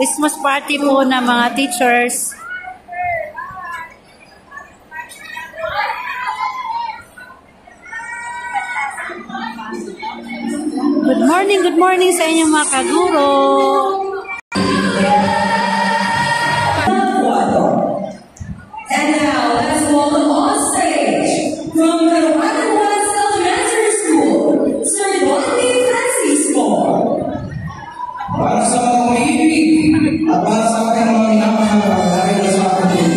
Christmas party po ng mga teachers. Good morning sa inyong mga kaguro. And now, let's welcome on stage from the West Elementary School, Sir Dorothy Francis Moore. Para sa mga umiibig at para sa aking mga minamahal dahil sa akin.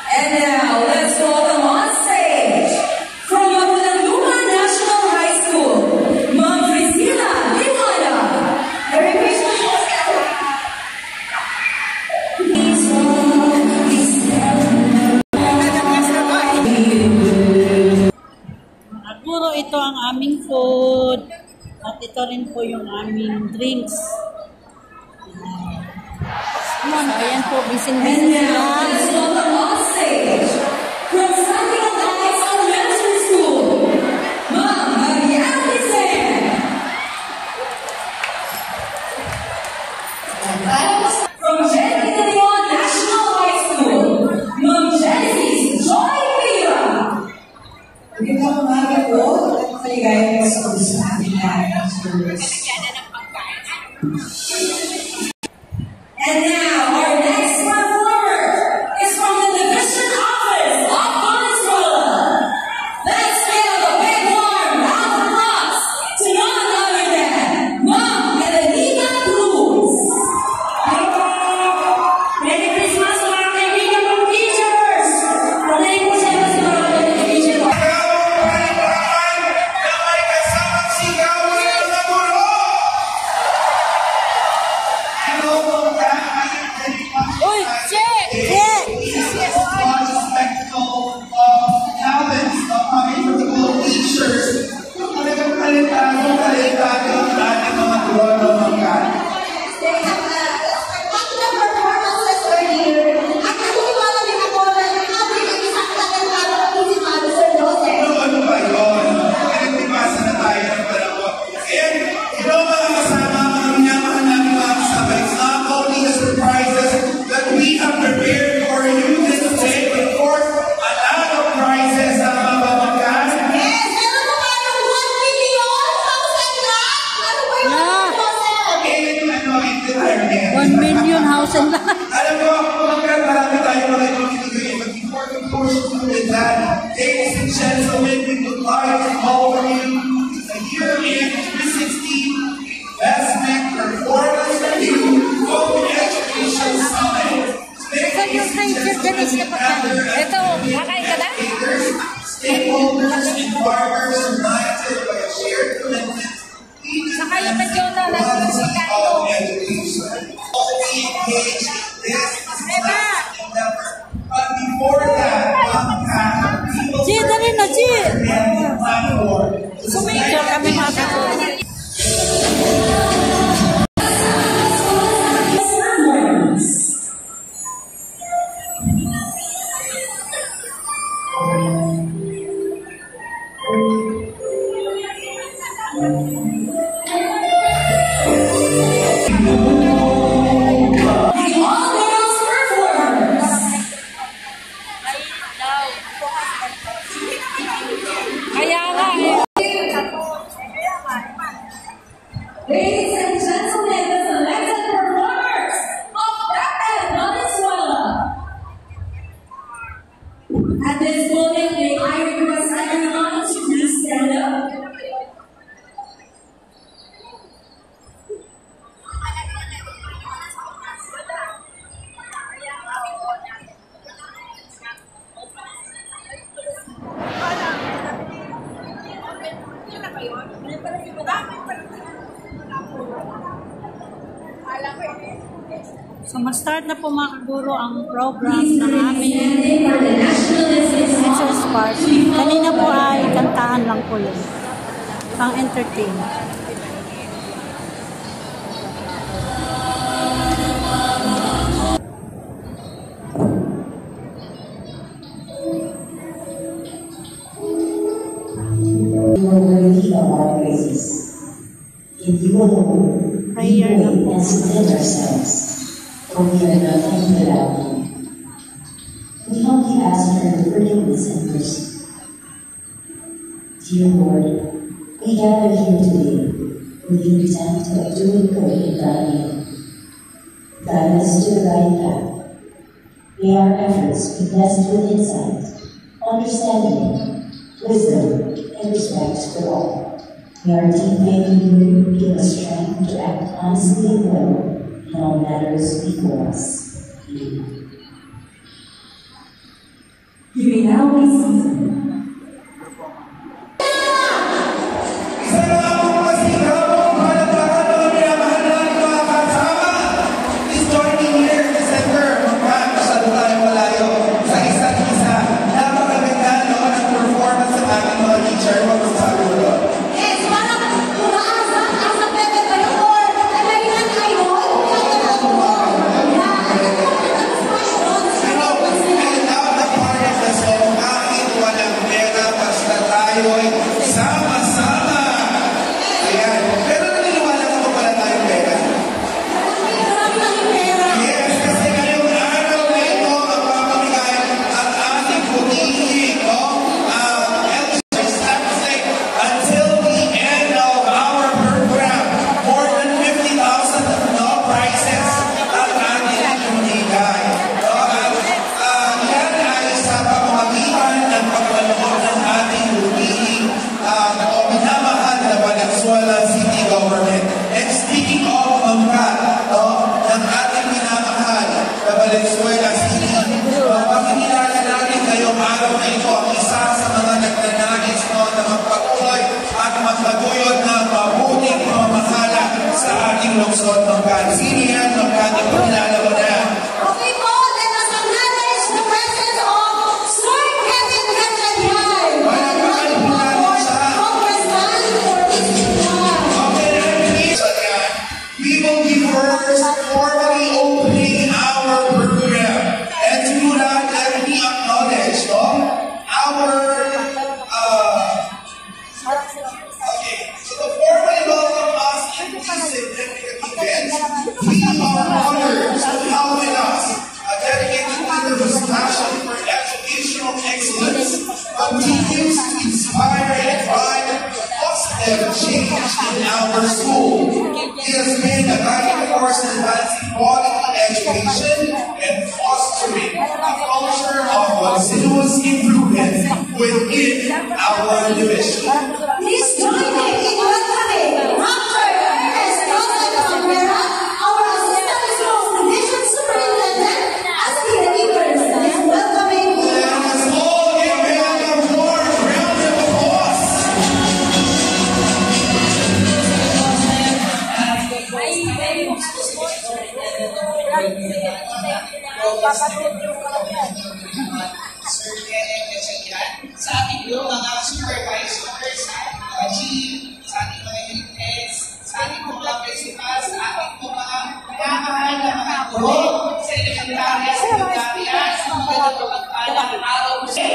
And now, let's welcome on stage from Magulandungan National High School, Ma'am Priscilla Limana. Merry Christmas, Mga guro, ito ang aming food. At ito rin po yung aming drinks. Ayan po, bising-bising sila. let's welcome on stage from Santiago Heights Elementary School, Ma'am Mariana Sen. From Jenny De Leon National High School, Ma'am Genesis Joy Pira. Magandang umaga po at maligayang pasok sa ating lahat ng students. And now, our next performer is from the Division Office of Venezuela. Let's give a big warm round of applause to none other than Ma'am Elenita Cruz. Merry Christmas sa mga kaibigan ng teachers! Merry Christmas sa mga kaibigan. Uy, check! Spectacle of talents of coming from the little teachers. Talagang talentado ang ating mga guro ng mga. Ano ba yun? Pinagpipasa na tayo ng panahon. And, mga kasama, mga minamahal namin mga kasama, it's not only the surprises that we have prepared for you this day, but of course, a lot of prizes na mababagkas. In 1 million house and lot. alam mo, marami tayo mga ibibigay. But before the course of doing that, ladies and gentlemen, we would like to call for you the year-end 360 Investment Performance Review Open Education Summit. Ladies and gentlemen, we gather at stakeholders and partners united by a shared commitment. All education. Engaged in this endeavor. But before that, people Dali na, Chi! platform. Sumikyo kami mga kaguro. All-girls performers. Kaya nga eh. Ladies and gentlemen, the selected performers of Batman Venezuela. At this moment, may I request everyone to please stand up. So, mag-start na po mga kaguro ang program ng aming For the National Teachers Party. Kanina po ay kantahan lang po yun. Pang-entertain. Lord, Prayer we na pray po. and submit ourselves, for we are nothing without you. We humbly ask for your forgiveness and mercy. Dear Lord, we gather here today with the intent of doing good in thy name. Guide us to the right path. May our efforts be blessed with insight, understanding, wisdom, and respect for all. May our deep faith in you give us strength to act honestly and well in all matters before us. Amen. You may now be seated. Isa na akong masigabong palagpakan mga minamahal natin mga kasama. This 20 years, December, masyado tayong malayo sa isa't isa. Napakaganda naman ang performance ng ating mga teacher. Magsasabi mo doon. Yes, parang umaasa ang sa pepe kayo or American Idol. I love the part of the song, kahit walang pera, basta tayo'y sama-sama. Ayan. Pero naniniwala ka pa pala tayong pera? Yes, kasi ngayong araw na ito, ang papamigay ang ating putihin, no? Until the end of our program, more than 50,000 prizes ang ating pamigay. Yan ay sa pamamagitan ng pagpanood ng ating putihin o minamahal na Valenzuela City Government. And speaking of Mangkat, ng ating minamahal na Valenzuela City, pakikilala natin ngayong araw na ito ang isa sa mga nagnanais na magpatuloy at magpaguyod ng mabuting pamamahala sa ating lungsod Mangkat. Sino yan? Mangkat, ipakilala mo na. Okay po, let us acknowledge the presence of Sir Kevin Gatchalian, Congressman for Islam. Okay, please, we will be first formally opening our program. And to do that, let me acknowledge our okay, so to formally welcome us in this significant event, we are honored to have with us a dedicated leader whose passion for educational excellence continues to inspire and drive positive change in our school. He has been a guiding force in advancing quality education and fostering a culture of continuous improvement within our division. Please join me in welcoming Dr. Ernest Joseph Cabrera, our Assistant School Division Superintendent, as he delivers this welcoming. Let us all give him a warm round of applause. Sir Kenneth Gatchalian, sa ating mga supervisors, chief, sa ating mga unit heads, sa ating mga principals, sa ating mga mahal na mga guro, sa elementarya, sa elementarya, sa mga pagpalang araw ko siya.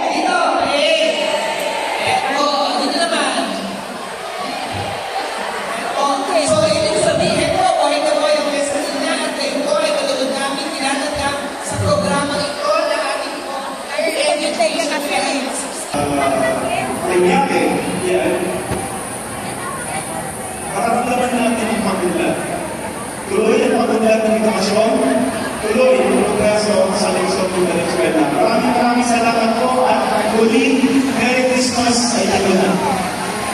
Dito, dito naman. So, ibig sabihin po, kahit ako yung message niya at kayo po ay katulad namin tinatagap sa programa ito na ating po higher education friends. Nangyari, yan. Makaramdaman natin ang pagulad. Tuloy ang pagulad ng edukasyon, tuloy ang progreso sa lungsod ng Valenzuela. Maraming salamat po at muli, Merry Christmas sa inyo na.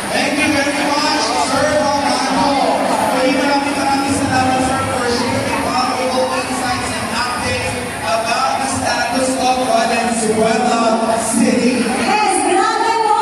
Thank you very much, Sir Bacano. Maraming salamat, sir, for sharing valuable insights and updates about the status of Valenzuela City. Yes, grabe po!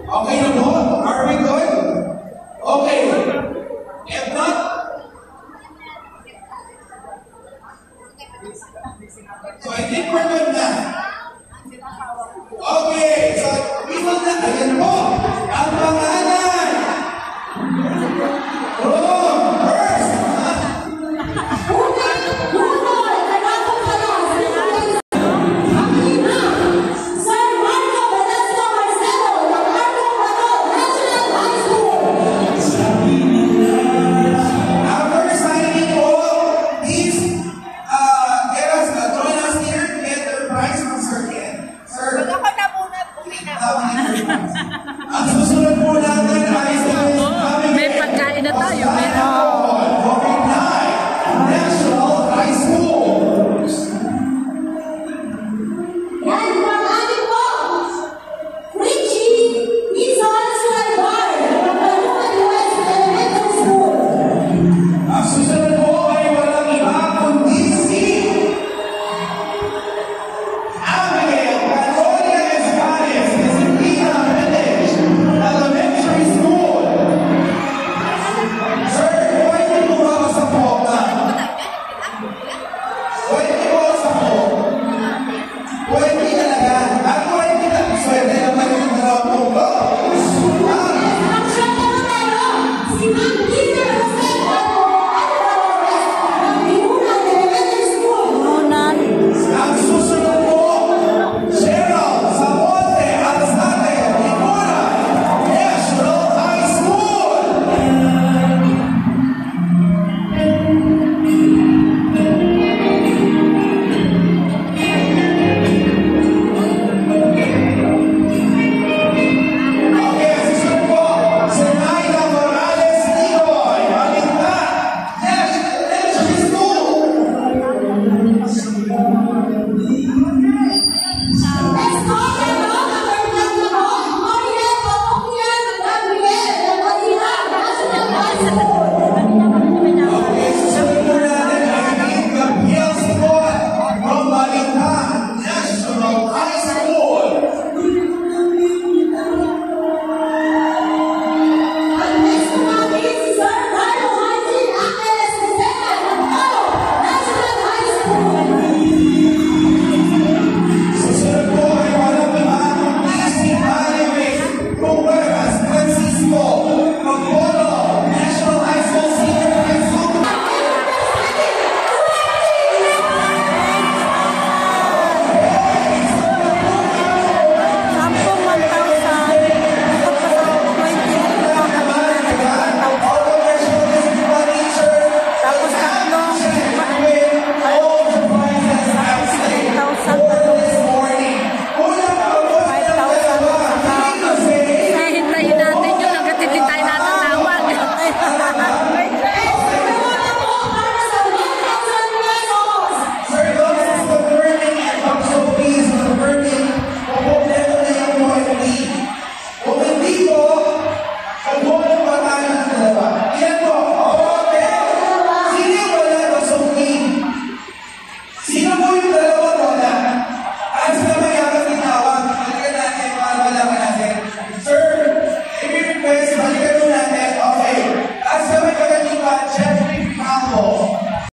Okay na po?